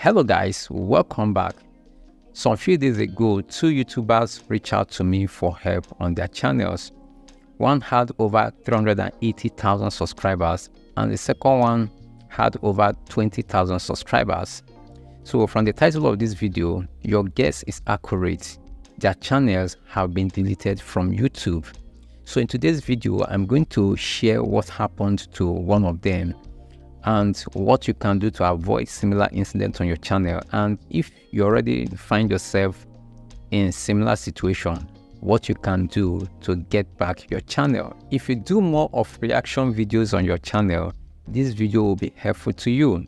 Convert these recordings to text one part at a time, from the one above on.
Hello guys, welcome back. Some few days ago, two YouTubers reached out to me for help on their channels. One had over 380,000 subscribers and the second one had over 20,000 subscribers. So from the title of this video, your guess is accurate. Their channels have been deleted from YouTube. So in today's video, I'm going to share what happened to one of them and what you can do to avoid similar incidents on your channel. And if you already find yourself in similar situation, what you can do to get back your channel. If you do more of reaction videos on your channel, this video will be helpful to you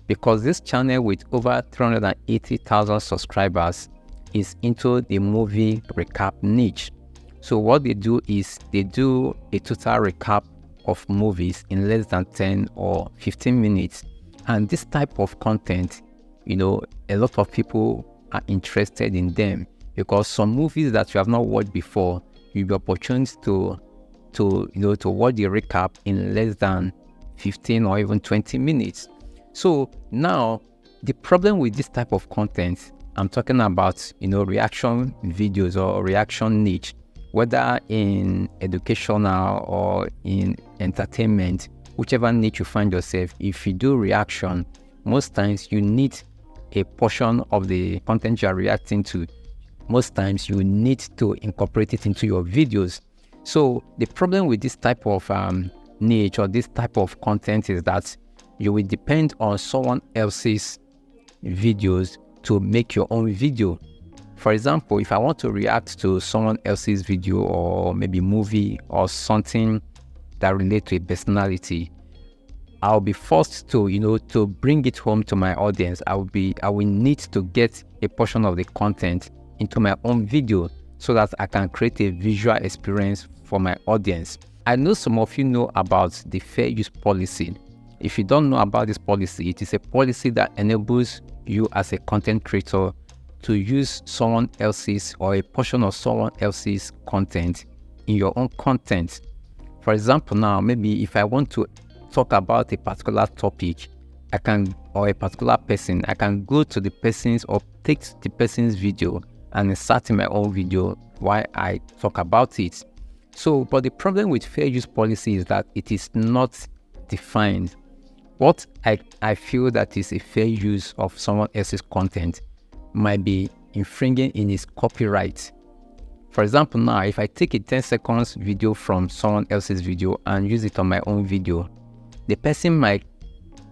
because this channel with over 380,000 subscribers is into the movie recap niche. So what they do is they do a total recap of movies in less than 10 or 15 minutes. And this type of content, a lot of people are interested in them because some movies that you have not watched before, you'll be opportunity to watch the recap in less than 15 or even 20 minutes. So now the problem with this type of content, I'm talking about, reaction videos or reaction niche, whether in educational or in entertainment, whichever niche you find yourself, if you do reaction, most times you need a portion of the content you are reacting to. Most times you need to incorporate it into your videos. So the problem with this type of niche or this type of content is that you will depend on someone else's videos to make your own video. For example, if I want to react to someone else's video or maybe movie or something that relates to a personality, I'll be forced to, to bring it home to my audience. I will need to get a portion of the content into my own video so that I can create a visual experience for my audience. I know some of you know about the fair use policy. If you don't know about this policy, it is a policy that enables you as a content creator to use someone else's or a portion of someone else's content in your own content. For example, now maybe if I want to talk about a particular topic, or a particular person, I can go to the person's or take the person's video and insert in my own video while I talk about it. So, but the problem with fair use policy is that it is not defined. What I feel that is a fair use of someone else's content might be infringing in his copyright. For example, now if I take a 10 seconds video from someone else's video and use it on my own video, the person might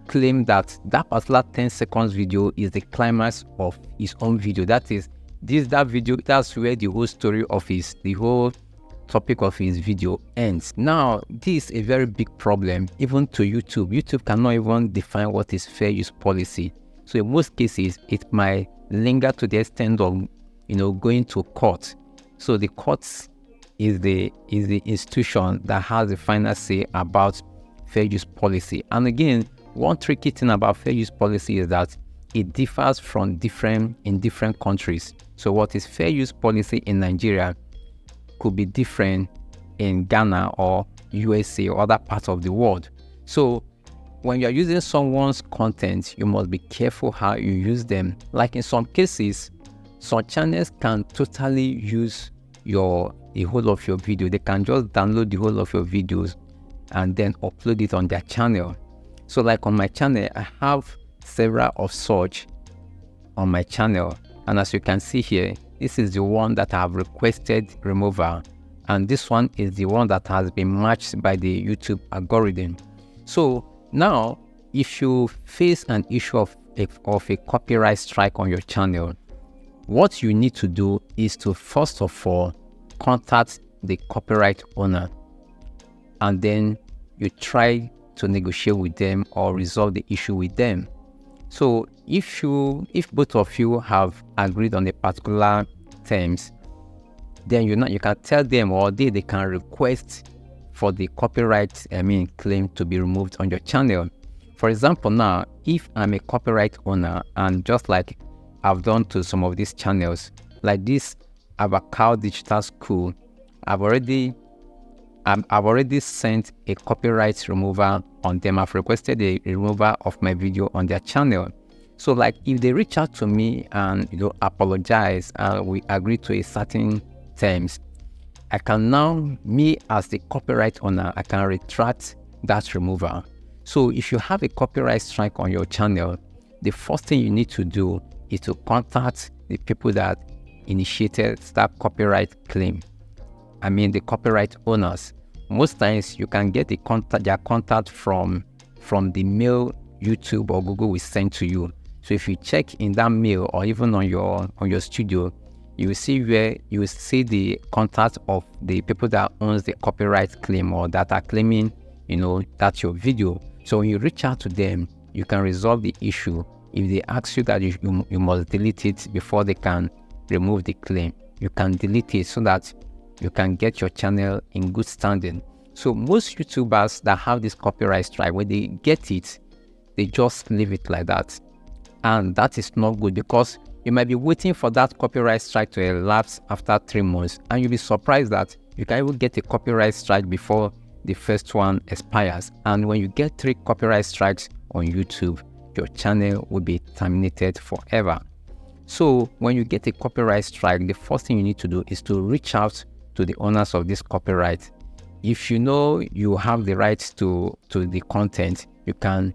claim that that particular 10 seconds video is the climax of his own video. That video, that's where the whole story of the whole topic of his video ends. Now, this is a very big problem even to YouTube. YouTube cannot even define what is fair use policy. So in most cases, it might linger to the extent of, going to court. So the courts is the institution that has the final say about fair use policy. And again, one tricky thing about fair use policy is that it differs in different countries. So what is fair use policy in Nigeria could be different in Ghana or USA or other parts of the world. So when you're using someone's content, you must be careful how you use them. Like in some cases, some channels can totally use the whole of your video. They can just download the whole of your videos and then upload it on their channel. So like on my channel, I have several of such on my channel. And as you can see here, this is the one that I have requested removal. And this one is the one that has been matched by the YouTube algorithm. So now, if you face an issue of a copyright strike on your channel, what you need to do is to first of all contact the copyright owner, and then you try to negotiate with them or resolve the issue with them. So if both of you have agreed on a particular terms, then you can tell them, or they can request for the copyright claim to be removed on your channel. For example, now if I'm a copyright owner, and just like I've done to some of these channels, like this 𝗪𝗪𝗥𝗏 Digital School, I've already sent a copyright removal on them. I've requested a removal of my video on their channel. So like if they reach out to me and apologize and we agree to a certain terms, I can now, me as the copyright owner, I can retract that removal. So if you have a copyright strike on your channel, the first thing you need to do is to contact the people that initiated that copyright claim. I mean the copyright owners. Most times you can get their contact from the mail YouTube or Google will send to you. So if you check in that mail or even on your studio, you will see where you will see the contact of the people that owns the copyright claim or that are claiming, that's your video. So when you reach out to them, you can resolve the issue. If they ask you that you must delete it before they can remove the claim, you can delete it so that you can get your channel in good standing. So most YouTubers that have this copyright strike, when they get it, they just leave it like that. And that is not good, because you might be waiting for that copyright strike to elapse after 3 months, and you'll be surprised that you can even get a copyright strike before the first one expires. And when you get 3 copyright strikes on YouTube, your channel will be terminated forever. So when you get a copyright strike, the first thing you need to do is to reach out to the owners of this copyright. If you know you have the rights to the content, you can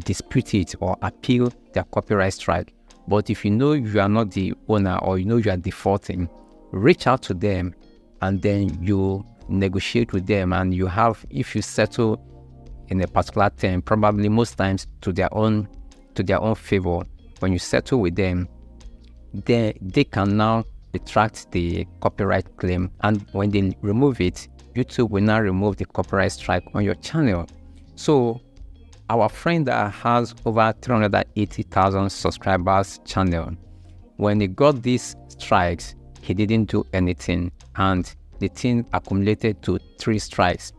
dispute it or appeal their copyright strike. But if you know you are not the owner or you are defaulting, reach out to them and then you negotiate with them, and if you settle in a particular term, probably most times to their own favor, when you settle with them, they can now retract the copyright claim, and when they remove it, YouTube will now remove the copyright strike on your channel. So our friend that has over 380,000 subscribers channel, when he got these strikes, he didn't do anything, and the thing accumulated to 3 strikes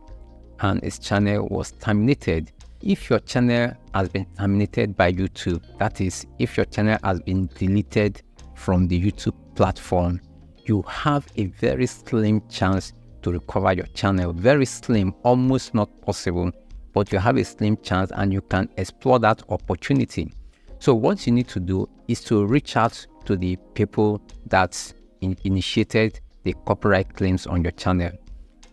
and his channel was terminated. If your channel has been terminated by YouTube, that is, if your channel has been deleted from the YouTube platform, you have a very slim chance to recover your channel. Very slim, almost not possible, but you have a slim chance and you can explore that opportunity. So what you need to do is to reach out to the people that initiated the copyright claims on your channel,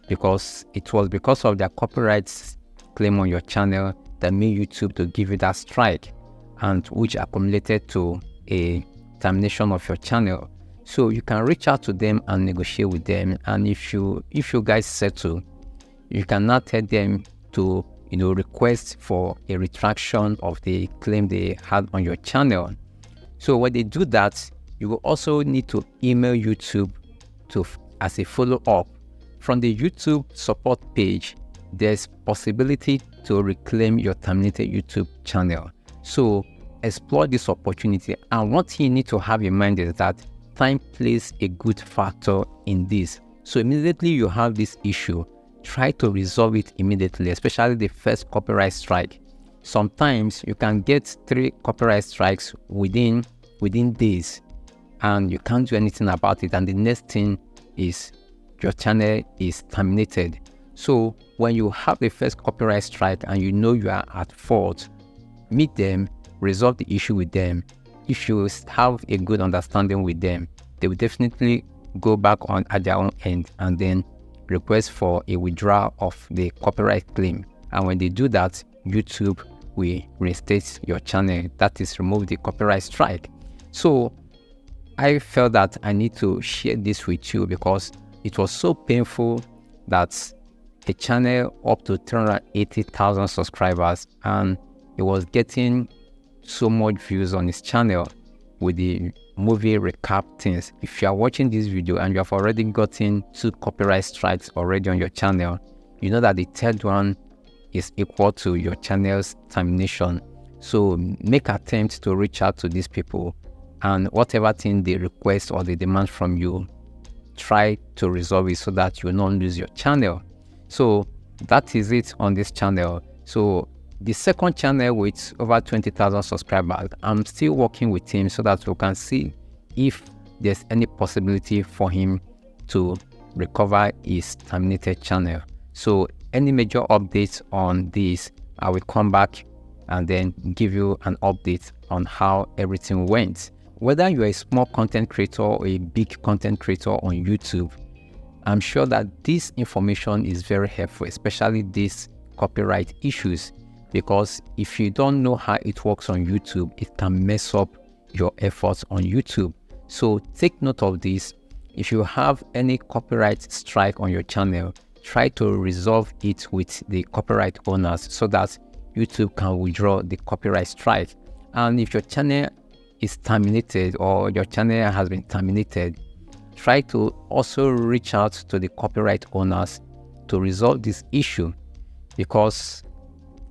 because it was because of their copyright claim on your channel that made YouTube to give you that strike, and which accumulated to a termination of your channel. So you can reach out to them and negotiate with them, and if you guys settle, you can now tell them to request for a retraction of the claim they had on your channel. So when they do that, you will also need to email YouTube as a follow-up. From the YouTube support page, there's possibility to reclaim your terminated YouTube channel. So explore this opportunity, and one thing you need to have in mind is that time plays a good factor in this. So immediately you have this issue, try to resolve it immediately, especially the first copyright strike. Sometimes you can get 3 copyright strikes within days, and you can't do anything about it, and the next thing is your channel is terminated. So when you have the first copyright strike and you know you are at fault, meet them, resolve the issue with them. If you have a good understanding with them, they will definitely go back on at their own end and then request for a withdrawal of the copyright claim. And when they do that, YouTube will reinstate your channel, that is, remove the copyright strike. So I felt that I need to share this with you because it was so painful that a channel up to 380,000 subscribers, and it was getting so much views on his channel with the movie recap things. If you are watching this video and you have already gotten 2 copyright strikes already on your channel, you know that the third one is equal to your channel's termination. So make attempts to reach out to these people, and whatever thing they request or they demand from you, try to resolve it so that you will not lose your channel. So that is it on this channel. So the second channel with over 20,000 subscribers, I'm still working with him so that we can see if there's any possibility for him to recover his terminated channel. So any major updates on this, I will come back and then give you an update on how everything went. Whether you're a small content creator or a big content creator on YouTube, I'm sure that this information is very helpful, especially these copyright issues, because if you don't know how it works on YouTube, it can mess up your efforts on YouTube. So take note of this. If you have any copyright strike on your channel, try to resolve it with the copyright owners so that YouTube can withdraw the copyright strike. And if your channel is terminated or your channel has been terminated, try to also reach out to the copyright owners to resolve this issue, because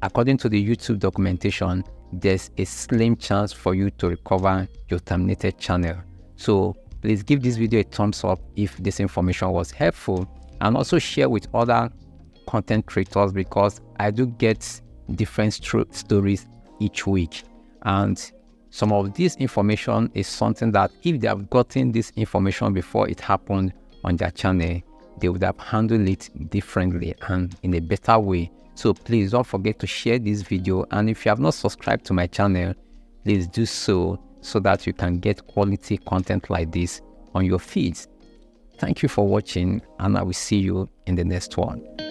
according to the YouTube documentation, there's a slim chance for you to recover your terminated channel. So please give this video a thumbs up if this information was helpful, and also share with other content creators, because I do get different stories each week, and some of this information is something that if they have gotten this information before it happened on their channel, they would have handled it differently and in a better way. So please don't forget to share this video, and if you have not subscribed to my channel, please do so that you can get quality content like this on your feeds. Thank you for watching, and I will see you in the next one.